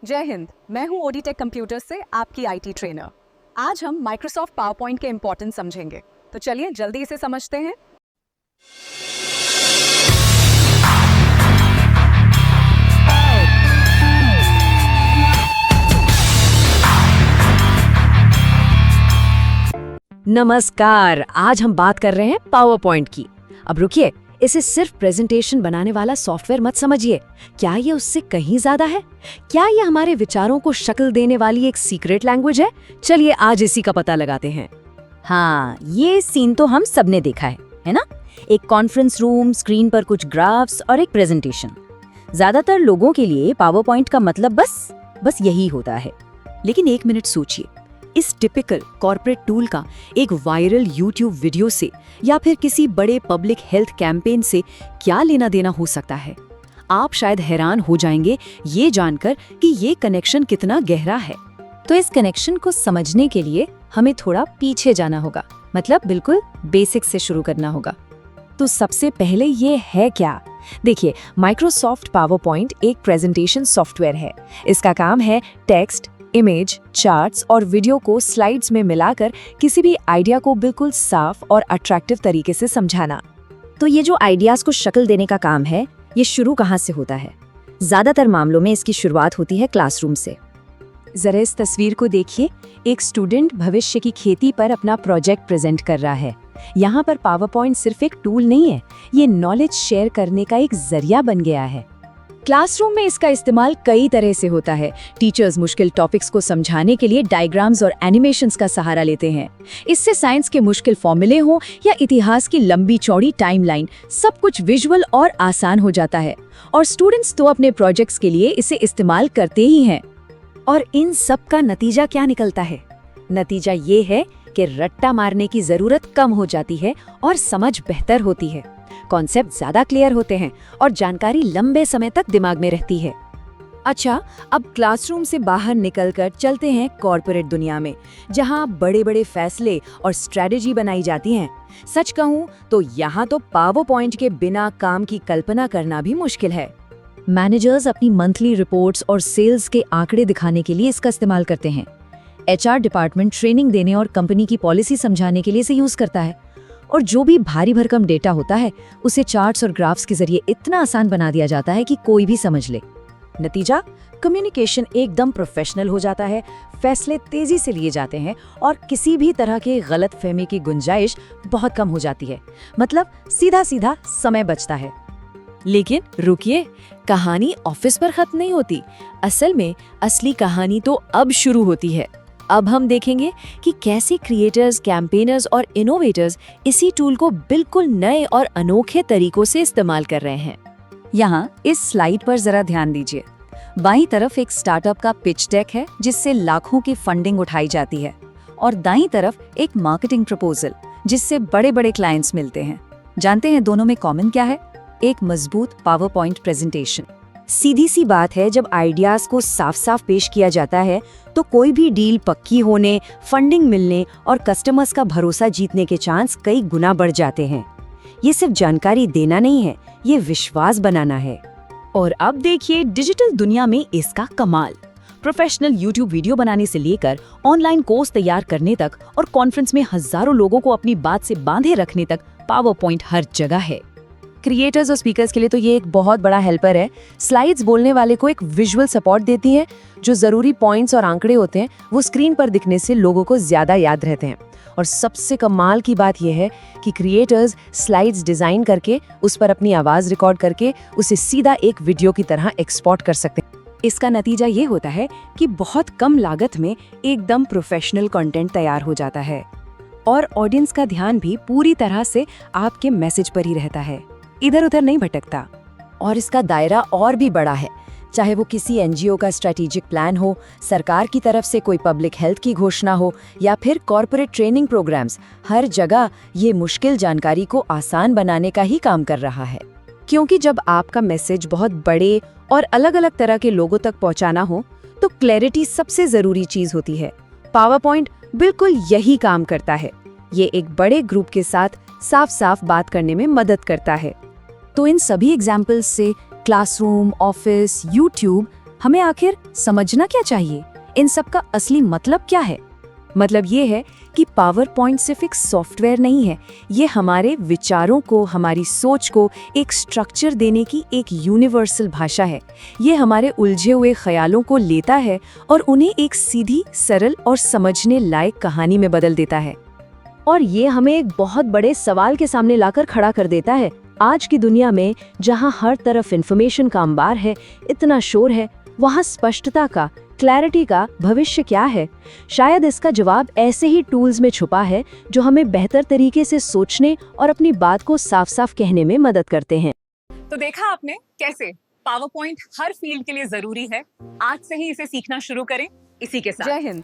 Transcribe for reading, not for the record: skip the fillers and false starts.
जय हिंद। मैं हूं ओडीटेक कंप्यूटर से आपकी आईटी ट्रेनर। आज हम माइक्रोसॉफ्ट पावर पॉइंट के इंपॉर्टेंस समझेंगे, तो चलिए जल्दी इसे समझते हैं। नमस्कार, आज हम बात कर रहे हैं पावर पॉइंट की। अब रुकिए, इसे सिर्फ प्रेजेंटेशन बनाने वाला सॉफ्टवेयर मत समझिए। क्या ये उससे कहीं ज्यादा है? क्या ये हमारे विचारों को शक्ल देने वाली एक सीक्रेट लैंग्वेज है? चलिए आज इसी का पता लगाते हैं। हाँ, ये सीन तो हम सबने देखा है ना? एक कॉन्फ्रेंस रूम, स्क्रीन पर कुछ ग्राफ्स और एक प्रेजेंटेशन। ज्यादातर लोगों के लिए पावर पॉइंट का मतलब बस यही होता है। लेकिन एक मिनट सोचिए, इस टिपिकल कॉर्पोरेट टूल का एक वायरल यूट्यूब वीडियो से या फिर किसी बड़े पब्लिक हेल्थ कैंपेन से क्या लेना देना हो सकता है? आप शायद हैरान हो जाएंगे ये जानकर कि ये कनेक्शन कितना गहरा है। तो इस कनेक्शन को समझने के लिए हमें थोड़ा पीछे जाना होगा, मतलब बिल्कुल बेसिक से शुरू करना होगा। तो सबसे पहले ये है क्या? देखिए, माइक्रोसॉफ्ट पावर पॉइंट एक प्रेजेंटेशन सॉफ्टवेयर है। इसका काम है टेक्स्ट, इमेज, चार्ट्स और वीडियो को स्लाइड्स में मिलाकर किसी भी आइडिया को बिल्कुल साफ और अट्रैक्टिव तरीके से समझाना। तो ये जो आइडियाज को शक्ल देने का काम है, ये शुरू कहाँ से होता है? ज्यादातर मामलों में इसकी शुरुआत होती है क्लासरूम से। जरा इस तस्वीर को देखिए। एक स्टूडेंट भविष्य की खेती पर अपना प्रोजेक्ट प्रेजेंट कर रहा है। यहाँ पर पावर पॉइंट सिर्फ एक टूल नहीं है, ये नॉलेज शेयर करने का एक जरिया बन गया है। क्लासरूम में इसका इस्तेमाल कई तरह से होता है। टीचर्स मुश्किल टॉपिक्स को समझाने के लिए डायग्राम्स और एनिमेशंस का सहारा लेते हैं। इससे साइंस के मुश्किल फॉर्मूले हों या इतिहास की लंबी चौड़ी टाइमलाइन, सब कुछ विजुअल और आसान हो जाता है। और स्टूडेंट्स तो अपने प्रोजेक्ट्स के लिए इसे इस्तेमाल करते ही हैं। और इन सब का नतीजा क्या निकलता है? नतीजा ये है कि रट्टा मारने की जरूरत कम हो जाती है और समझ बेहतर होती है। कॉन्सेप्ट ज्यादा क्लियर होते हैं और जानकारी लंबे समय तक दिमाग में रहती है। अच्छा, अब क्लासरूम से बाहर निकलकर चलते हैं कॉर्पोरेट दुनिया में, जहां बड़े-बड़े फैसले और स्ट्रेटजी बनाई जाती हैं। सच कहूं तो यहाँ तो पावर पॉइंट के बिना काम की कल्पना करना भी मुश्किल है। मैनेजर्स अपनी मंथली रिपोर्ट्स और सेल्स के आंकड़े दिखाने के लिए इसका इस्तेमाल करते हैं। एचआर डिपार्टमेंट ट्रेनिंग देने और कंपनी की पॉलिसी समझाने के लिए इसे यूज करता है। और जो भी भारी भरकम डेटा होता है, उसे चार्ट्स और ग्राफ्स के जरिए इतना आसान बना दिया जाता है कि कोई भी समझ ले। नतीजा, कम्युनिकेशन एकदम प्रोफेशनल हो जाता है, फैसले तेजी से लिए जाते हैं और किसी भी तरह के गलतफहमी की गुंजाइश बहुत कम हो जाती है। मतलब सीधा सीधा समय बचता है। लेकिन रुकिए, कहानी ऑफिस पर खत्म नहीं होती। असल में असली कहानी तो अब शुरू होती है। अब हम देखेंगे कि कैसे क्रिएटर्स, कैंपेनर्स और इनोवेटर्स इसी टूल को बिल्कुल नए और अनोखे तरीकों से इस्तेमाल कर रहे हैं। यहाँ इस स्लाइड पर जरा ध्यान दीजिए। बाईं तरफ एक स्टार्टअप का पिच डेक है जिससे लाखों की फंडिंग उठाई जाती है, और दाईं तरफ एक मार्केटिंग प्रपोजल जिससे बड़े-बड़े क्लाइंट्स मिलते हैं। जानते हैं दोनों में कॉमन क्या है? एक मजबूत पावर पॉइंट प्रेजेंटेशन। सीधी सी बात है, जब आइडियाज को साफ साफ पेश किया जाता है तो कोई भी डील पक्की होने, फंडिंग मिलने और कस्टमर्स का भरोसा जीतने के चांस कई गुना बढ़ जाते हैं। ये सिर्फ जानकारी देना नहीं है, ये विश्वास बनाना है। और अब देखिए डिजिटल दुनिया में इसका कमाल। प्रोफेशनल यूट्यूब वीडियो बनाने से लेकर ऑनलाइन कोर्स तैयार करने तक और कॉन्फ्रेंस में हजारों लोगों को अपनी बात से बांधे रखने तक पावर पॉइंट हर जगह है। क्रिएटर्स और स्पीकर्स के लिए तो ये एक बहुत बड़ा हेल्पर है। स्लाइड्स बोलने वाले को एक विजुअल सपोर्ट देती है। जो जरूरी पॉइंट्स और आंकड़े होते हैं वो स्क्रीन पर दिखने से लोगों को ज्यादा याद रहते हैं। और सबसे कमाल की बात यह है कि क्रिएटर्स स्लाइड्स डिजाइन करके उस पर अपनी आवाज रिकॉर्ड करके उसे सीधा एक वीडियो की तरह एक्सपोर्ट कर सकते हैं। इसका नतीजा ये होता है कि बहुत कम लागत में एकदम प्रोफेशनल कंटेंट तैयार हो जाता है और ऑडियंस का ध्यान भी पूरी तरह से आपके मैसेज पर ही रहता है, इधर उधर नहीं भटकता। और इसका दायरा और भी बड़ा है, चाहे वो किसी एनजीओ का स्ट्रेटेजिक प्लान हो, सरकार की तरफ से कोई पब्लिक हेल्थ की घोषणा हो या फिर कॉर्पोरेट ट्रेनिंग प्रोग्राम्स, हर जगह ये मुश्किल जानकारी को आसान बनाने का ही काम कर रहा है। क्योंकि जब आपका मैसेज बहुत बड़े और अलग अलग तरह के लोगों तक पहुंचाना हो तो क्लैरिटी सबसे जरूरी चीज होती है। पावर पॉइंट बिल्कुल यही काम करता है। ये एक बड़े ग्रुप के साथ साफ साफ बात करने में मदद करता है। तो इन सभी एग्जाम्पल्स से क्लासरूम, ऑफिस, यूट्यूब, हमें आखिर समझना क्या चाहिए? इन सब का असली मतलब क्या है? मतलब ये है कि पावर पॉइंट सिर्फ एक सॉफ्टवेयर नहीं है, ये हमारे विचारों को, हमारी सोच को एक स्ट्रक्चर देने की एक यूनिवर्सल भाषा है। ये हमारे उलझे हुए ख्यालों को लेता है और उन्हें एक सीधी, सरल और समझने लायक कहानी में बदल देता है। और ये हमें एक बहुत बड़े सवाल के सामने लाकर खड़ा कर देता है। आज की दुनिया में जहाँ हर तरफ इंफॉर्मेशन का अंबार है, इतना शोर है, वहाँ स्पष्टता का, क्लैरिटी का भविष्य क्या है? शायद इसका जवाब ऐसे ही टूल्स में छुपा है जो हमें बेहतर तरीके से सोचने और अपनी बात को साफ-साफ कहने में मदद करते हैं। तो देखा आपने कैसे पावर पॉइंट हर फील्ड के लिए जरूरी है। आज से ही इसे सीखना शुरू करें। इसी के साथ जय हिंद।